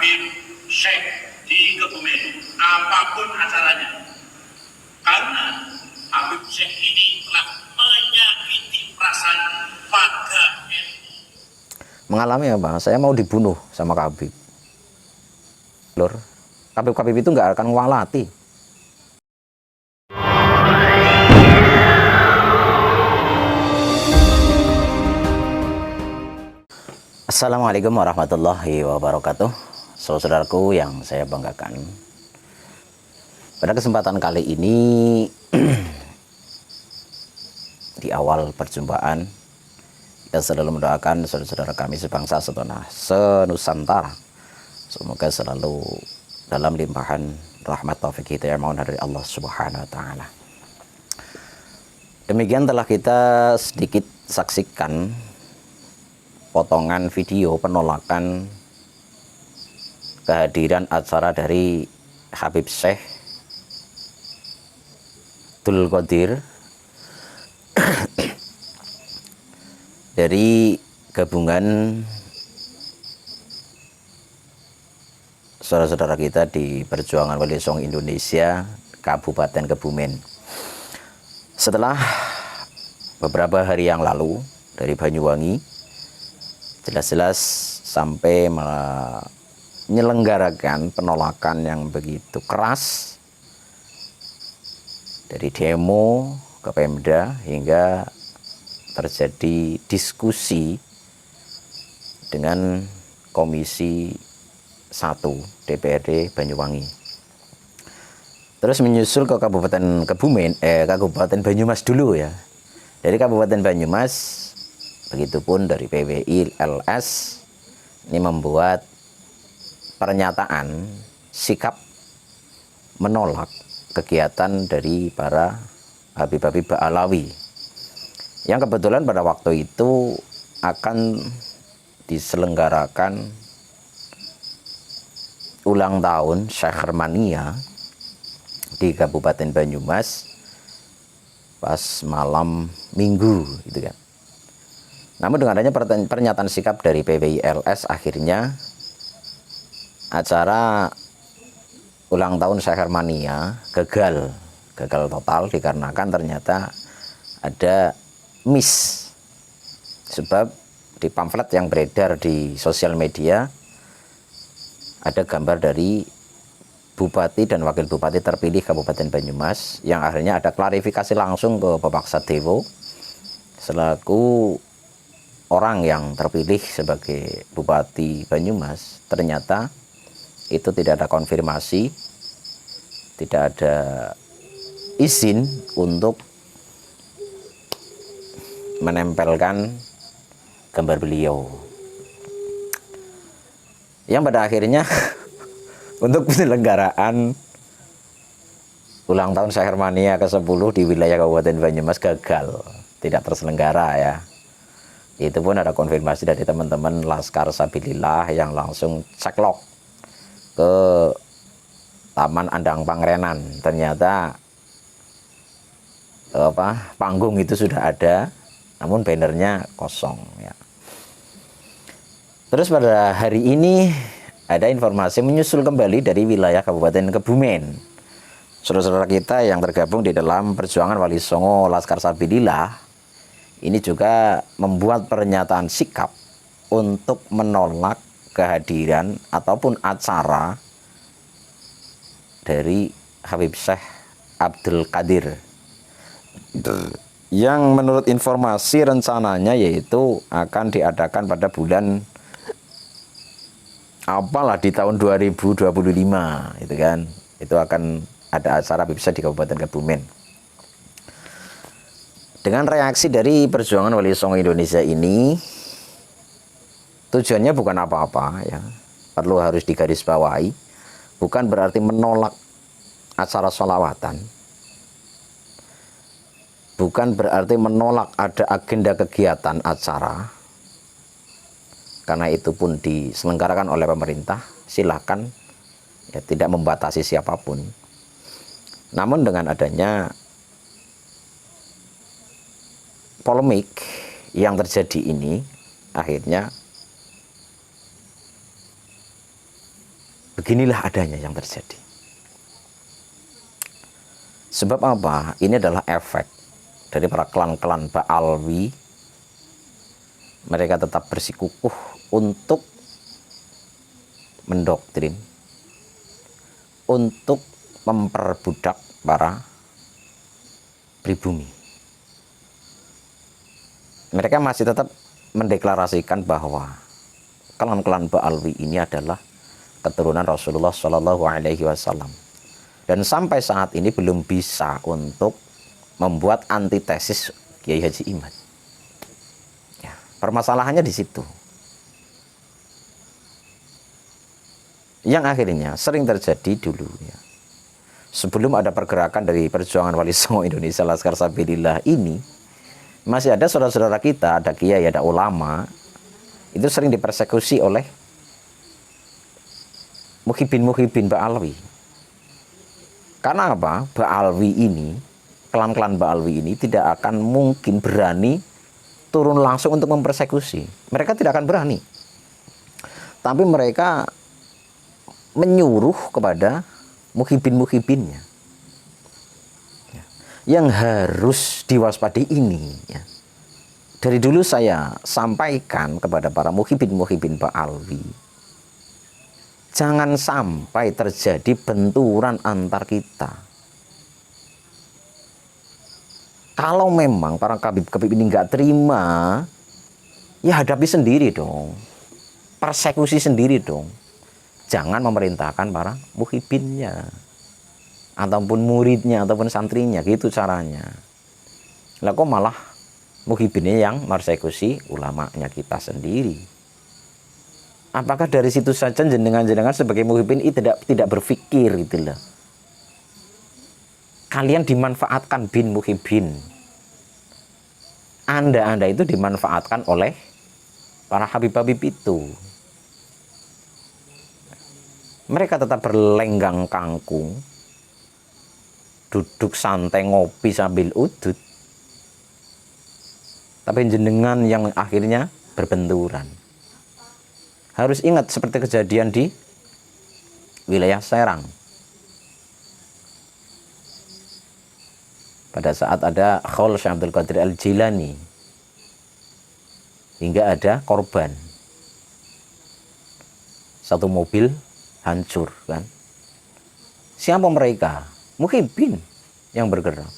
Habib Syekh di Kebumen, apapun acaranya. Karena Habib Syekh ini telah menyakiti perasaan warga NU. Mengalami apa? Saya mau dibunuh sama Habib. Lur, Habib itu nggak akan ngwalati. Assalamualaikum warahmatullahi wabarakatuh. Saudaraku yang saya banggakan, pada kesempatan kali ini di awal perjumpaan kita selalu mendoakan saudara-saudara kami sebangsa setanah senusantara, semoga selalu dalam limpahan rahmat taufik hidayah mohon dari Allah Subhanahu wa taala. Demikian telah kita sedikit saksikan potongan video penolakan kehadiran acara dari Habib Syekh Abdul Qadir dari gabungan saudara-saudara kita di Perjuangan Wali Songo Indonesia Kabupaten Kebumen. Setelah beberapa hari yang lalu dari Banyuwangi jelas-jelas sampai menyelenggarakan penolakan yang begitu keras dari demo ke Pemda hingga terjadi diskusi dengan Komisi 1 DPRD Banyuwangi. Terus menyusul ke Kabupaten Kebumen, Kabupaten Banyumas dulu ya. Dari Kabupaten Banyumas, begitupun dari PWI LS ini membuat pernyataan sikap menolak kegiatan dari para Habib-Habib Ba'alawi yang kebetulan pada waktu itu akan diselenggarakan ulang tahun Syekhermania di Kabupaten Banyumas pas malam Minggu gitu kan. Namun dengan adanya pernyataan sikap dari PWI LS, akhirnya acara ulang tahun Syekhermania gagal total dikarenakan ternyata ada miss. Sebab di pamflet yang beredar di sosial media ada gambar dari Bupati dan Wakil Bupati terpilih Kabupaten Banyumas yang akhirnya ada klarifikasi langsung ke Bapak Sadewo selaku orang yang terpilih sebagai Bupati Banyumas. Ternyata itu tidak ada konfirmasi, tidak ada izin untuk menempelkan gambar beliau. Yang pada akhirnya untuk penyelenggaraan ulang tahun Syekhermania ke-10 di wilayah Kabupaten Banyumas gagal, tidak terselenggara ya. Itu pun ada konfirmasi dari teman-teman Laskar Sabilillah yang langsung ceklok ke Taman Andang Pangrenan. Ternyata panggung itu sudah ada, namun bannernya kosong ya. Terus pada hari ini ada informasi menyusul kembali dari wilayah Kabupaten Kebumen. Saudara-saudara kita yang tergabung di dalam Perjuangan Wali Songo Laskar Sabilillah ini juga membuat pernyataan sikap untuk menolak kehadiran ataupun acara dari Habib Syekh Abdul Qadir yang menurut informasi rencananya yaitu akan diadakan pada bulan apalah di tahun 2025 itu kan. Itu akan ada acara Habib Syekh di Kabupaten Kebumen. Dengan reaksi dari Perjuangan Wali Songo Indonesia ini, tujuannya bukan apa-apa ya, perlu harus digarisbawahi, bukan berarti menolak acara sholawatan, bukan berarti menolak ada agenda kegiatan acara, karena itu pun diselenggarakan oleh pemerintah, silahkan ya, tidak membatasi siapapun. Namun dengan adanya polemik yang terjadi ini, akhirnya Beginilah adanya yang terjadi. Sebab apa? Ini adalah efek dari para klan-klan Ba'alwi. Mereka tetap bersikukuh untuk mendoktrin, untuk memperbudak para pribumi. Mereka masih tetap mendeklarasikan bahwa klan-klan Ba'alwi ini adalah keturunan Rasulullah Shallallahu Alaihi Wasallam. Dan sampai saat ini belum bisa untuk membuat antitesis Kiai Haji Imad. Ya, permasalahannya di situ. Yang akhirnya sering terjadi dulu ya. Sebelum ada pergerakan dari perjuangan Wali Songo Indonesia Laskar Sabilillah ini, masih ada saudara-saudara kita, ada kiai, ada ulama, itu sering dipersekusi oleh muhibin Ba'alwi. Karena apa? Ba'alwi ini, klan-klan Ba'alwi ini tidak akan mungkin berani turun langsung untuk mempersekusi. Mereka tidak akan berani. Tapi mereka menyuruh kepada muhibinnya. Yang harus diwaspadai ini. Ya. Dari dulu saya sampaikan kepada para muhibin Ba'alwi. Jangan sampai terjadi benturan antar kita. Kalau memang para kabib-kabib ini nggak terima, ya hadapi sendiri dong. Persekusi sendiri dong. Jangan memerintahkan para muhibinnya. Ataupun muridnya, ataupun santrinya. Gitu caranya. Lah kok malah muhibinnya yang persekusi ulamanya kita sendiri. Apakah dari situ saja jenengan sebagai muhibin tidak berpikir gitu loh. Kalian dimanfaatkan bin muhibin. Anda itu dimanfaatkan oleh para habib-habib itu. Mereka tetap berlenggang kangkung, duduk santai ngopi sambil udut. Tapi jenengan yang akhirnya berbenturan. Harus ingat seperti kejadian di wilayah Serang. Pada saat ada Khaul Syekh Abdul Qadir Al-Jilani. Hingga ada korban. Satu mobil hancur kan. Siapa mereka? Muhibin yang bergerak.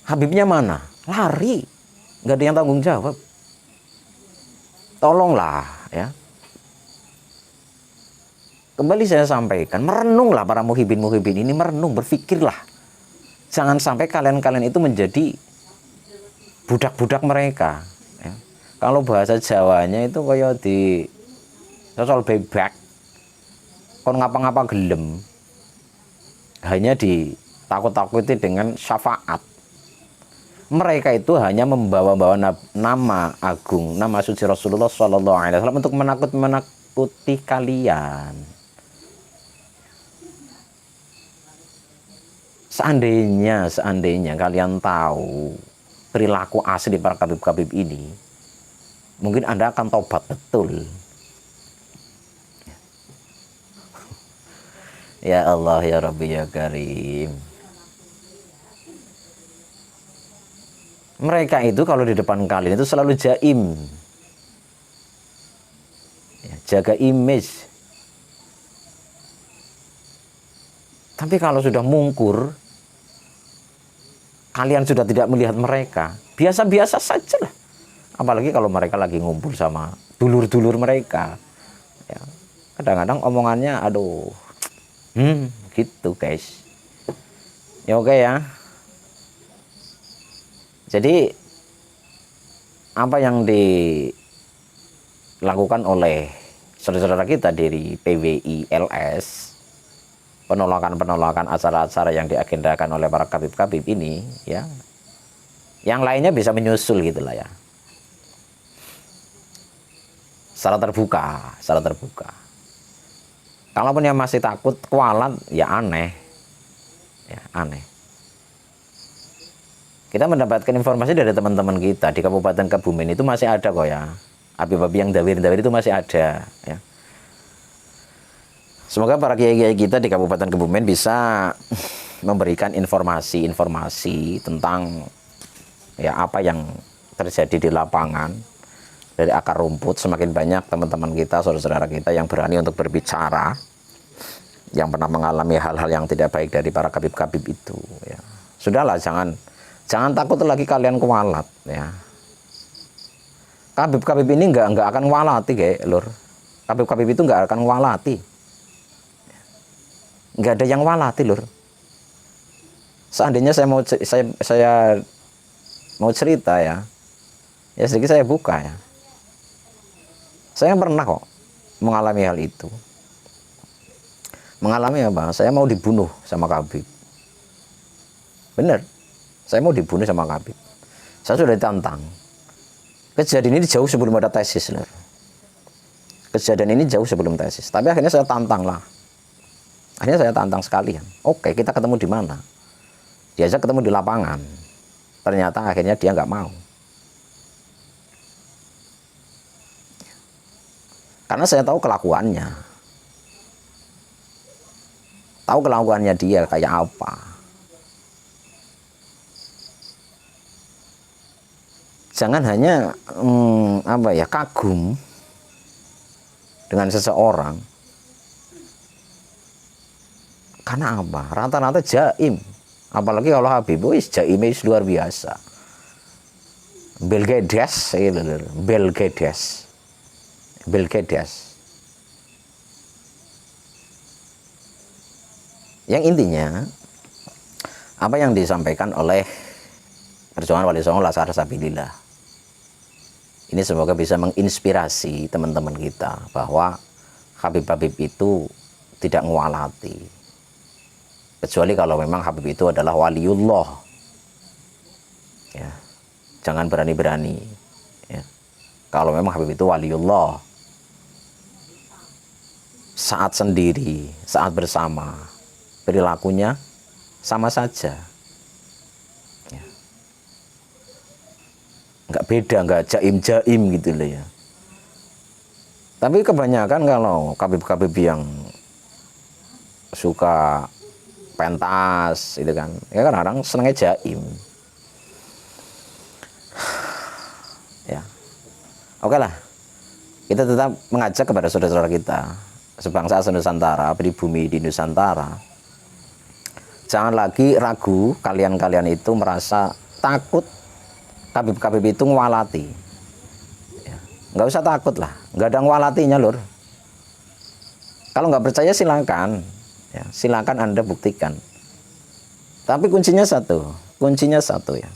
Habibnya mana? Lari. Nggak ada yang tanggung jawab. Tolonglah ya. Kembali saya sampaikan, merenunglah para muhibin ini, merenung, berpikirlah. Jangan sampai kalian itu menjadi budak-budak mereka. Ya. Kalau bahasa Jawanya itu kayak di sosol bebek, kon ngapa-ngapa gelem, hanya ditakut-takuti dengan syafaat. Mereka itu hanya membawa-bawa nama agung, nama suci Rasulullah SAW untuk menakuti kalian. Seandainya kalian tahu perilaku asli para kabib-kabib ini, mungkin Anda akan tobat betul. Ya Allah, ya Rabbi, ya Karim. Mereka itu kalau di depan kalian itu selalu jaim. Ya, jaga image. Tapi kalau sudah mungkur, kalian sudah tidak melihat mereka, biasa-biasa saja lah. Apalagi kalau mereka lagi ngumpul sama dulur-dulur mereka. Ya, kadang-kadang omongannya, aduh, gitu guys. Ya oke ya. Jadi apa yang dilakukan oleh saudara-saudara kita dari PWI LS, penolakan acara-acara yang diagendakan oleh para kabib-kabib ini, ya, yang lainnya bisa menyusul gitulah ya, secara terbuka. Kalaupun yang masih takut, kualat, ya aneh. Kita mendapatkan informasi dari teman-teman kita di Kabupaten Kebumen itu masih ada kok ya. Habib-habib yang dawir itu masih ada ya. Semoga para kiai-kiai kita di Kabupaten Kebumen bisa memberikan informasi-informasi tentang ya apa yang terjadi di lapangan dari akar rumput. Semakin banyak teman-teman kita, saudara-saudara kita yang berani untuk berbicara, yang pernah mengalami hal-hal yang tidak baik dari para kabib-kabib itu. Ya. Sudahlah, jangan takut lagi kalian kualat. Ya. Kabib-kabib ini nggak akan kualati, kayak lur. Kabib-kabib itu nggak akan kualati. Nggak ada yang walati lur. Seandainya saya mau cerita ya sedikit saya buka ya. Saya pernah kok mengalami hal itu. Mengalami apa? Saya mau dibunuh sama kabib. Bener, saya mau dibunuh sama kabib. Saya sudah ditantang. Kejadian ini jauh sebelum ada tesis lur. Kejadian ini jauh sebelum tesis. Tapi akhirnya saya tantang lah. Akhirnya saya tantang sekalian. Oke, kita ketemu di mana? Diajak ketemu di lapangan. Ternyata akhirnya dia nggak mau. Karena saya tahu kelakuannya. Tahu kelakuannya dia kayak apa. Jangan hanya kagum dengan seseorang. Karena apa? Rata-rata jaim. Apalagi kalau Habib, jaimnya luar biasa. Belgedes. Yang intinya, apa yang disampaikan oleh Perjuangan Wali Songo Lasar Sabilillah. Ini semoga bisa menginspirasi teman-teman kita bahwa Habib-Habib itu tidak ngualati. Kecuali kalau memang Habib itu adalah waliullah. Ya. Jangan berani-berani. Ya. Kalau memang Habib itu waliullah. Saat sendiri, saat bersama, perilakunya sama saja. Ya. Nggak beda, nggak jaim-jaim gitu loh ya. Tapi kebanyakan kalau kabib-kabib yang suka pentas itu kan, ya kadang-kadang senengnya jaim. Ya, oke lah, kita tetap mengajak kepada saudara-saudara kita sebangsa senusantara, pribumi di Nusantara, jangan lagi ragu kalian-kalian itu merasa takut kabib-kabib itu ngwalati. Ya, nggak usah takut lah, nggak ada ngwalatinya lur. Kalau nggak percaya silakan. Ya, silakan Anda buktikan. Tapi kuncinya satu ya.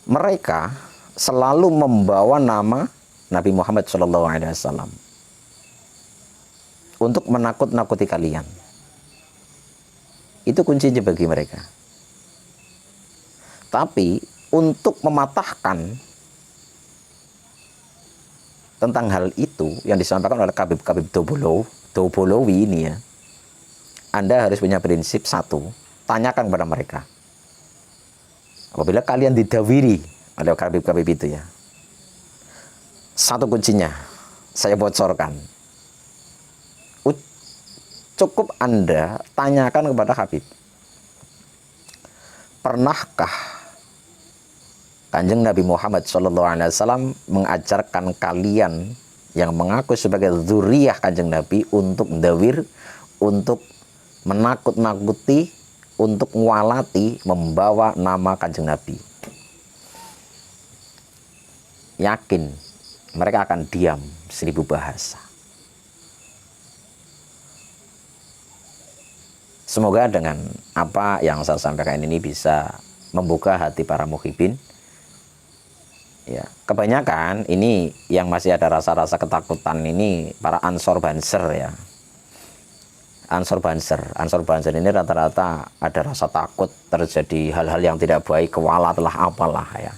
Mereka selalu membawa nama Nabi Muhammad SAW untuk menakut-nakuti kalian. Itu kuncinya bagi mereka. Tapi untuk mematahkan tentang hal itu yang disampaikan oleh kabib-kabib Dobolowi ini ya, Anda harus punya prinsip satu, tanyakan kepada mereka. Apabila kalian didawiri oleh kabib-kabib itu ya, satu kuncinya saya bocorkan, cukup Anda tanyakan kepada Habib, pernahkah Kanjeng Nabi Muhammad SAW mengajarkan kalian yang mengaku sebagai dzurriyyah Kanjeng Nabi untuk mendawir, untuk menakut-nakuti, untuk ngwalati, membawa nama Kanjeng Nabi? Yakin mereka akan diam 1000 bahasa. Semoga dengan apa yang saya sampaikan ini bisa membuka hati para muhibin. Ya, kebanyakan ini yang masih ada rasa-rasa ketakutan ini para Ansor Banser ya. Ansor Banser ini rata-rata ada rasa takut terjadi hal-hal yang tidak baik, kewalat lah apalah ya.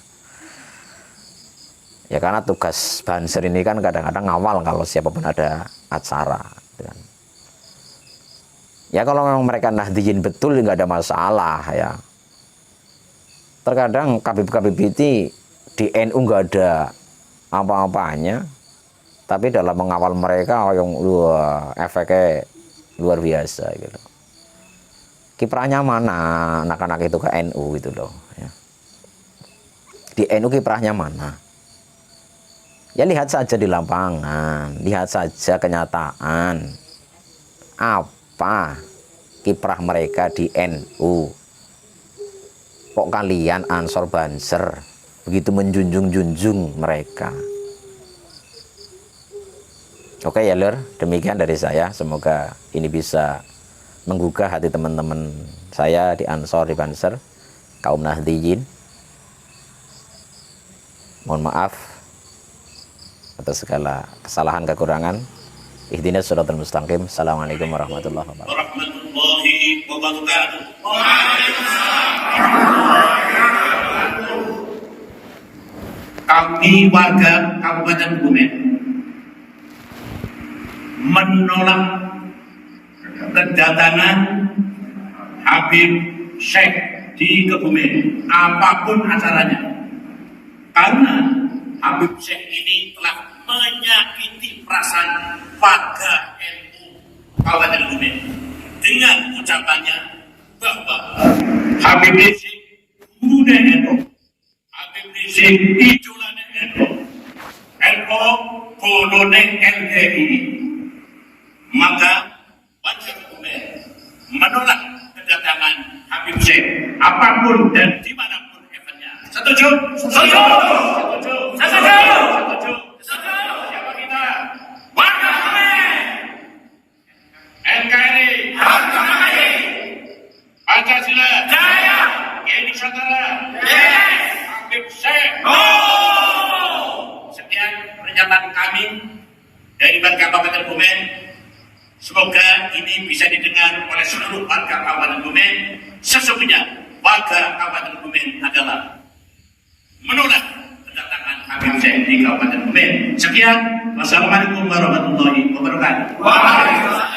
Ya karena tugas Banser ini kan kadang-kadang ngawal kalau siapapun ada acara gitu kan. Ya kalau memang mereka nahdiyin betul nggak ada masalah ya. Terkadang kabib-kabib itu di NU nggak ada apa-apanya, Tapi dalam mengawal mereka yang wah, efeknya luar biasa gitu. Kiprahnya mana anak-anak itu ke NU gitu loh ya. Di NU kiprahnya mana? Ya lihat saja di lapangan, lihat saja kenyataan. Apa kiprah mereka di NU? Kok kalian Ansor Banser begitu menjunjung-junjung mereka? Oke ya lur, demikian dari saya. Semoga ini bisa menggugah hati teman-teman saya di Ansor, di Banser, kaum Nahdliyin. Mohon maaf atas segala kesalahan kekurangan. Ihdinas shiratal mustaqim. Assalamualaikum warahmatullahi wabarakatuh. Kami warga Kabupaten Kebumen menolak kedatangan Habib Syekh di Kebumen apapun acaranya, karena Habib Syekh ini telah menyakiti perasaan warga NU Kabupaten Kebumen dengan ucapannya bahwa Habib Rizik guru NU, Habib Rizik idola NU, NU bolone LGI. Maka warga Kebumen menolak kedatangan Habib Syekh apapun dan dimanapun eventnya. Setuju? Setuju? Setuju? Setuju? Setuju? Setuju? Siapa kita? Warga Kebumen. NKRI. Harga mati. Pancasila. Jaya. Nusantara. Yes. Habib Syekh. Sekian pernyataan kami dari warga Kabupaten Kebumen. Semoga ini bisa didengar oleh seluruh warga Kabupaten Kebumen. Sesungguhnya warga Kabupaten Kebumen adalah menolak kedatangan Habib Syekh di Kabupaten Kebumen. Sekian, wassalamualaikum warahmatullahi wabarakatuh. Waalaikumsalam.